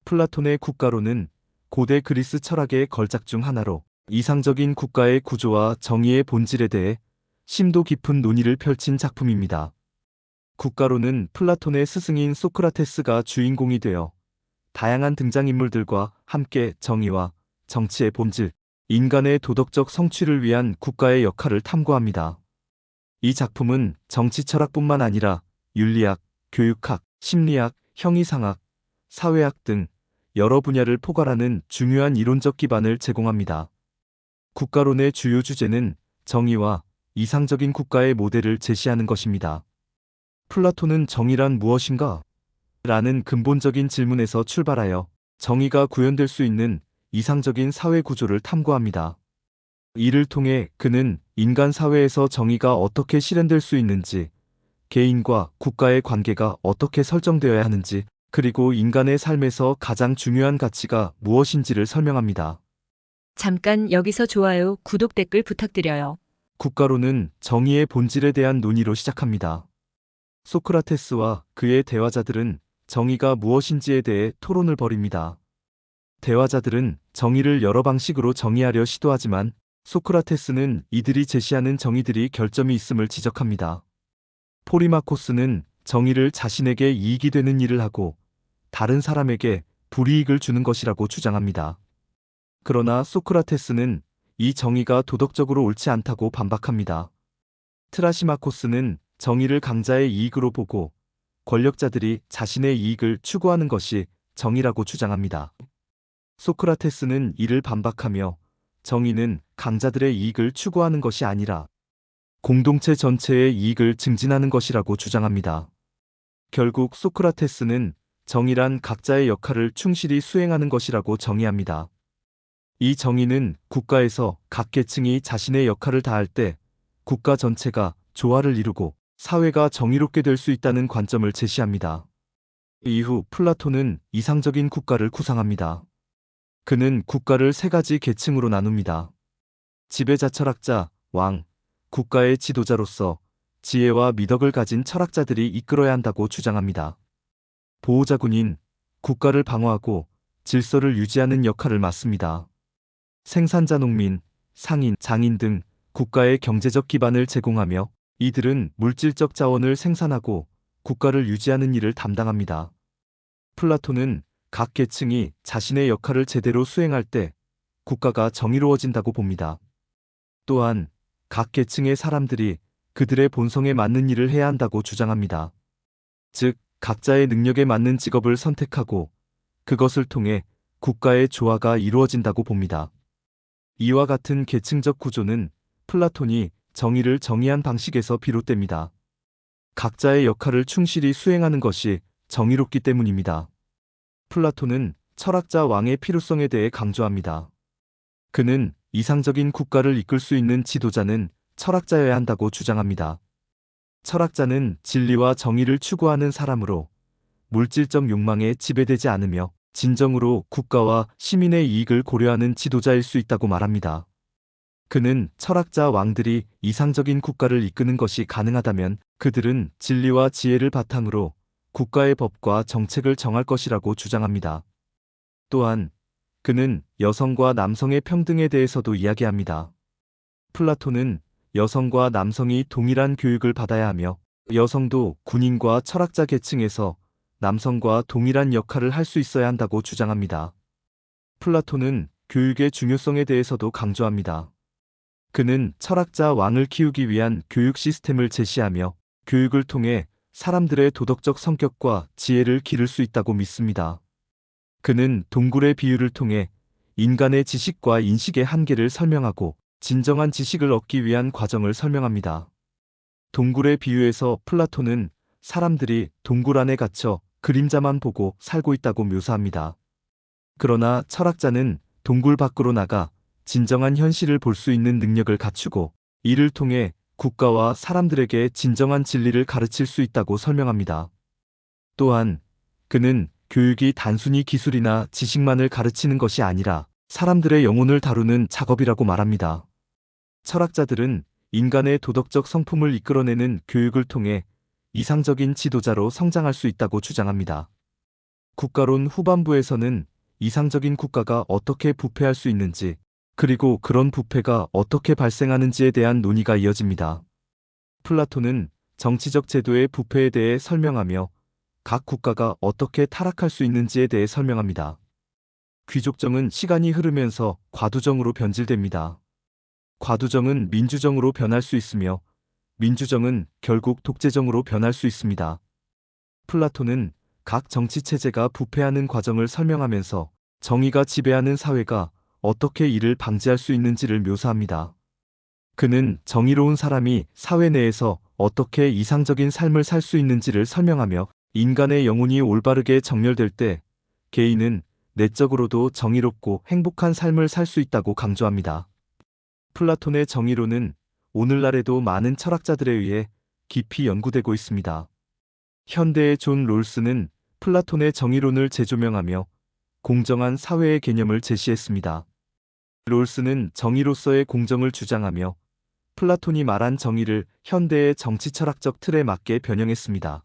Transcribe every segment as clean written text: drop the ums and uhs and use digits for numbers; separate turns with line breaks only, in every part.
플라톤의 국가론은 고대 그리스 철학의 걸작 중 하나로 이상적인 국가의 구조와 정의의 본질에 대해 심도 깊은 논의를 펼친 작품입니다. 국가론은 플라톤의 스승인 소크라테스가 주인공이 되어 다양한 등장인물들과 함께 정의와 정치의 본질, 인간의 도덕적 성취를 위한 국가의 역할을 탐구합니다. 이 작품은 정치 철학뿐만 아니라 윤리학, 교육학, 심리학, 형이상학, 사회학 등 여러 분야를 포괄하는 중요한 이론적 기반을 제공합니다. 국가론의 주요 주제는 정의와 이상적인 국가의 모델을 제시하는 것입니다. 플라톤은 정의란 무엇인가? 라는 근본적인 질문에서 출발하여 정의가 구현될 수 있는 이상적인 사회 구조를 탐구합니다. 이를 통해 그는 인간 사회에서 정의가 어떻게 실현될 수 있는지, 개인과 국가의 관계가 어떻게 설정되어야 하는지, 그리고 인간의 삶에서 가장 중요한 가치가 무엇인지를 설명합니다.
잠깐 여기서 좋아요, 구독, 댓글 부탁드려요.
국가론은 정의의 본질에 대한 논의로 시작합니다. 소크라테스와 그의 대화자들은 정의가 무엇인지에 대해 토론을 벌입니다. 대화자들은 정의를 여러 방식으로 정의하려 시도하지만 소크라테스는 이들이 제시하는 정의들이 결점이 있음을 지적합니다. 포리마코스는 정의를 자신에게 이익이 되는 일을 하고 다른 사람에게 불이익을 주는 것이라고 주장합니다. 그러나 소크라테스는 이 정의가 도덕적으로 옳지 않다고 반박합니다. 트라시마코스는 정의를 강자의 이익으로 보고 권력자들이 자신의 이익을 추구하는 것이 정의라고 주장합니다. 소크라테스는 이를 반박하며 정의는 강자들의 이익을 추구하는 것이 아니라 공동체 전체의 이익을 증진하는 것이라고 주장합니다. 결국 소크라테스는 정의란 각자의 역할을 충실히 수행하는 것이라고 정의합니다. 이 정의는 국가에서 각 계층이 자신의 역할을 다할 때 국가 전체가 조화를 이루고 사회가 정의롭게 될 수 있다는 관점을 제시합니다. 이후 플라톤은 이상적인 국가를 구상합니다. 그는 국가를 세 가지 계층으로 나눕니다. 지배자 철학자, 왕, 국가의 지도자로서 지혜와 미덕을 가진 철학자들이 이끌어야 한다고 주장합니다. 보호자군인, 국가를 방어하고 질서를 유지하는 역할을 맡습니다. 생산자 농민, 상인, 장인 등 국가의 경제적 기반을 제공하며 이들은 물질적 자원을 생산하고 국가를 유지하는 일을 담당합니다. 플라톤은 각 계층이 자신의 역할을 제대로 수행할 때 국가가 정의로워진다고 봅니다. 또한 각 계층의 사람들이 그들의 본성에 맞는 일을 해야 한다고 주장합니다. 즉, 각자의 능력에 맞는 직업을 선택하고 그것을 통해 국가의 조화가 이루어진다고 봅니다. 이와 같은 계층적 구조는 플라톤이 정의를 정의한 방식에서 비롯됩니다. 각자의 역할을 충실히 수행하는 것이 정의롭기 때문입니다. 플라톤은 철학자 왕의 필요성에 대해 강조합니다. 그는 이상적인 국가를 이끌 수 있는 지도자는 철학자여야 한다고 주장합니다. 철학자는 진리와 정의를 추구하는 사람으로 물질적 욕망에 지배되지 않으며 진정으로 국가와 시민의 이익을 고려하는 지도자일 수 있다고 말합니다. 그는 철학자 왕들이 이상적인 국가를 이끄는 것이 가능하다면 그들은 진리와 지혜를 바탕으로 국가의 법과 정책을 정할 것이라고 주장합니다. 또한 그는 여성과 남성의 평등에 대해서도 이야기합니다. 플라톤은 여성과 남성이 동일한 교육을 받아야 하며 여성도 군인과 철학자 계층에서 남성과 동일한 역할을 할 수 있어야 한다고 주장합니다. 플라톤은 교육의 중요성에 대해서도 강조합니다. 그는 철학자 왕을 키우기 위한 교육 시스템을 제시하며 교육을 통해 사람들의 도덕적 성격과 지혜를 기를 수 있다고 믿습니다. 그는 동굴의 비유를 통해 인간의 지식과 인식의 한계를 설명하고 진정한 지식을 얻기 위한 과정을 설명합니다. 동굴의 비유에서 플라톤은 사람들이 동굴 안에 갇혀 그림자만 보고 살고 있다고 묘사합니다. 그러나 철학자는 동굴 밖으로 나가 진정한 현실을 볼 수 있는 능력을 갖추고 이를 통해 국가와 사람들에게 진정한 진리를 가르칠 수 있다고 설명합니다. 또한 그는 교육이 단순히 기술이나 지식만을 가르치는 것이 아니라 사람들의 영혼을 다루는 작업이라고 말합니다. 철학자들은 인간의 도덕적 성품을 이끌어내는 교육을 통해 이상적인 지도자로 성장할 수 있다고 주장합니다. 국가론 후반부에서는 이상적인 국가가 어떻게 부패할 수 있는지, 그리고 그런 부패가 어떻게 발생하는지에 대한 논의가 이어집니다. 플라톤은 정치적 제도의 부패에 대해 설명하며 각 국가가 어떻게 타락할 수 있는지에 대해 설명합니다. 귀족정은 시간이 흐르면서 과두정으로 변질됩니다. 과두정은 민주정으로 변할 수 있으며 민주정은 결국 독재정으로 변할 수 있습니다. 플라톤은 각 정치 체제가 부패하는 과정을 설명하면서 정의가 지배하는 사회가 어떻게 이를 방지할 수 있는지를 묘사합니다. 그는 정의로운 사람이 사회 내에서 어떻게 이상적인 삶을 살 수 있는지를 설명하며 인간의 영혼이 올바르게 정렬될 때 개인은 내적으로도 정의롭고 행복한 삶을 살 수 있다고 강조합니다. 플라톤의 정의론은 오늘날에도 많은 철학자들에 의해 깊이 연구되고 있습니다. 현대의 존 롤스는 플라톤의 정의론을 재조명하며 공정한 사회의 개념을 제시했습니다. 롤스는 정의로서의 공정을 주장하며 플라톤이 말한 정의를 현대의 정치 철학적 틀에 맞게 변형했습니다.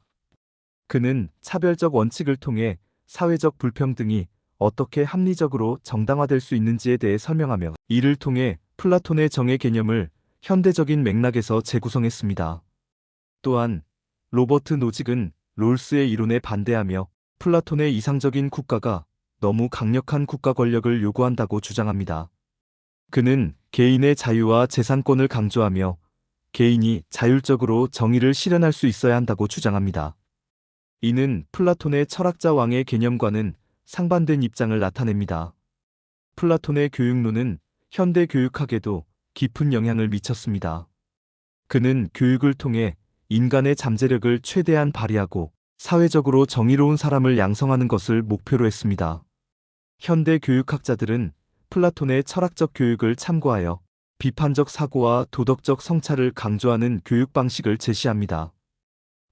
그는 차별적 원칙을 통해 사회적 불평등이 어떻게 합리적으로 정당화될 수 있는지에 대해 설명하며 이를 통해 플라톤의 정의 개념을 현대적인 맥락에서 재구성했습니다. 또한 로버트 노직은 롤스의 이론에 반대하며 플라톤의 이상적인 국가가 너무 강력한 국가 권력을 요구한다고 주장합니다. 그는 개인의 자유와 재산권을 강조하며 개인이 자율적으로 정의를 실현할 수 있어야 한다고 주장합니다. 이는 플라톤의 철학자 왕의 개념과는 상반된 입장을 나타냅니다. 플라톤의 교육론은 현대 교육학에도 깊은 영향을 미쳤습니다. 그는 교육을 통해 인간의 잠재력을 최대한 발휘하고 사회적으로 정의로운 사람을 양성하는 것을 목표로 했습니다. 현대 교육학자들은 플라톤의 철학적 교육을 참고하여 비판적 사고와 도덕적 성찰을 강조하는 교육 방식을 제시합니다.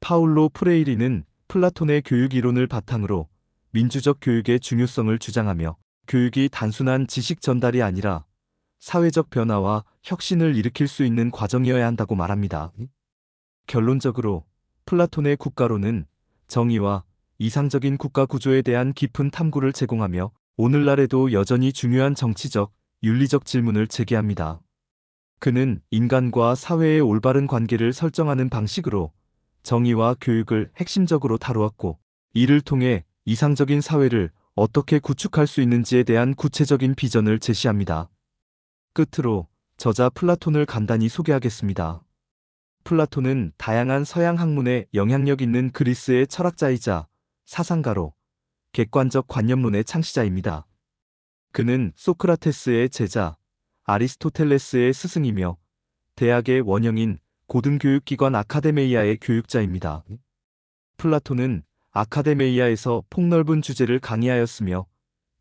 파울로 프레이리는 플라톤의 교육 이론을 바탕으로 민주적 교육의 중요성을 주장하며 교육이 단순한 지식 전달이 아니라 사회적 변화와 혁신을 일으킬 수 있는 과정이어야 한다고 말합니다. 결론적으로 플라톤의 국가론은 정의와 이상적인 국가 구조에 대한 깊은 탐구를 제공하며 오늘날에도 여전히 중요한 정치적, 윤리적 질문을 제기합니다. 그는 인간과 사회의 올바른 관계를 설정하는 방식으로 정의와 교육을 핵심적으로 다루었고, 이를 통해 이상적인 사회를 어떻게 구축할 수 있는지에 대한 구체적인 비전을 제시합니다. 끝으로 저자 플라톤을 간단히 소개하겠습니다. 플라톤은 다양한 서양 학문에 영향력 있는 그리스의 철학자이자 사상가로 객관적 관념론의 창시자입니다. 그는 소크라테스의 제자, 아리스토텔레스의 스승이며 대학의 원형인 고등교육기관 아카데메이아의 교육자입니다. 플라톤은 아카데메이아에서 폭넓은 주제를 강의하였으며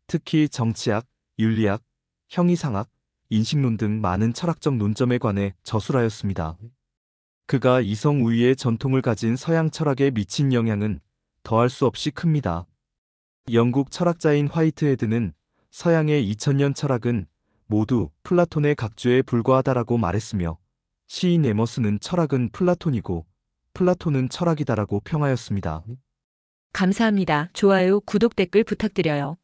특히 정치학, 윤리학, 형이상학, 인식론 등 많은 철학적 논점에 관해 저술하였습니다. 그가 이성 우위의 전통을 가진 서양 철학에 미친 영향은 더할 수 없이 큽니다. 영국 철학자인 화이트헤드는 서양의 2000년 철학은 모두 플라톤의 각주에 불과하다라고 말했으며 시인 에머스는 철학은 플라톤이고 플라톤은 철학이다라고 평하였습니다.
감사합니다. 좋아요, 구독, 댓글 부탁드려요.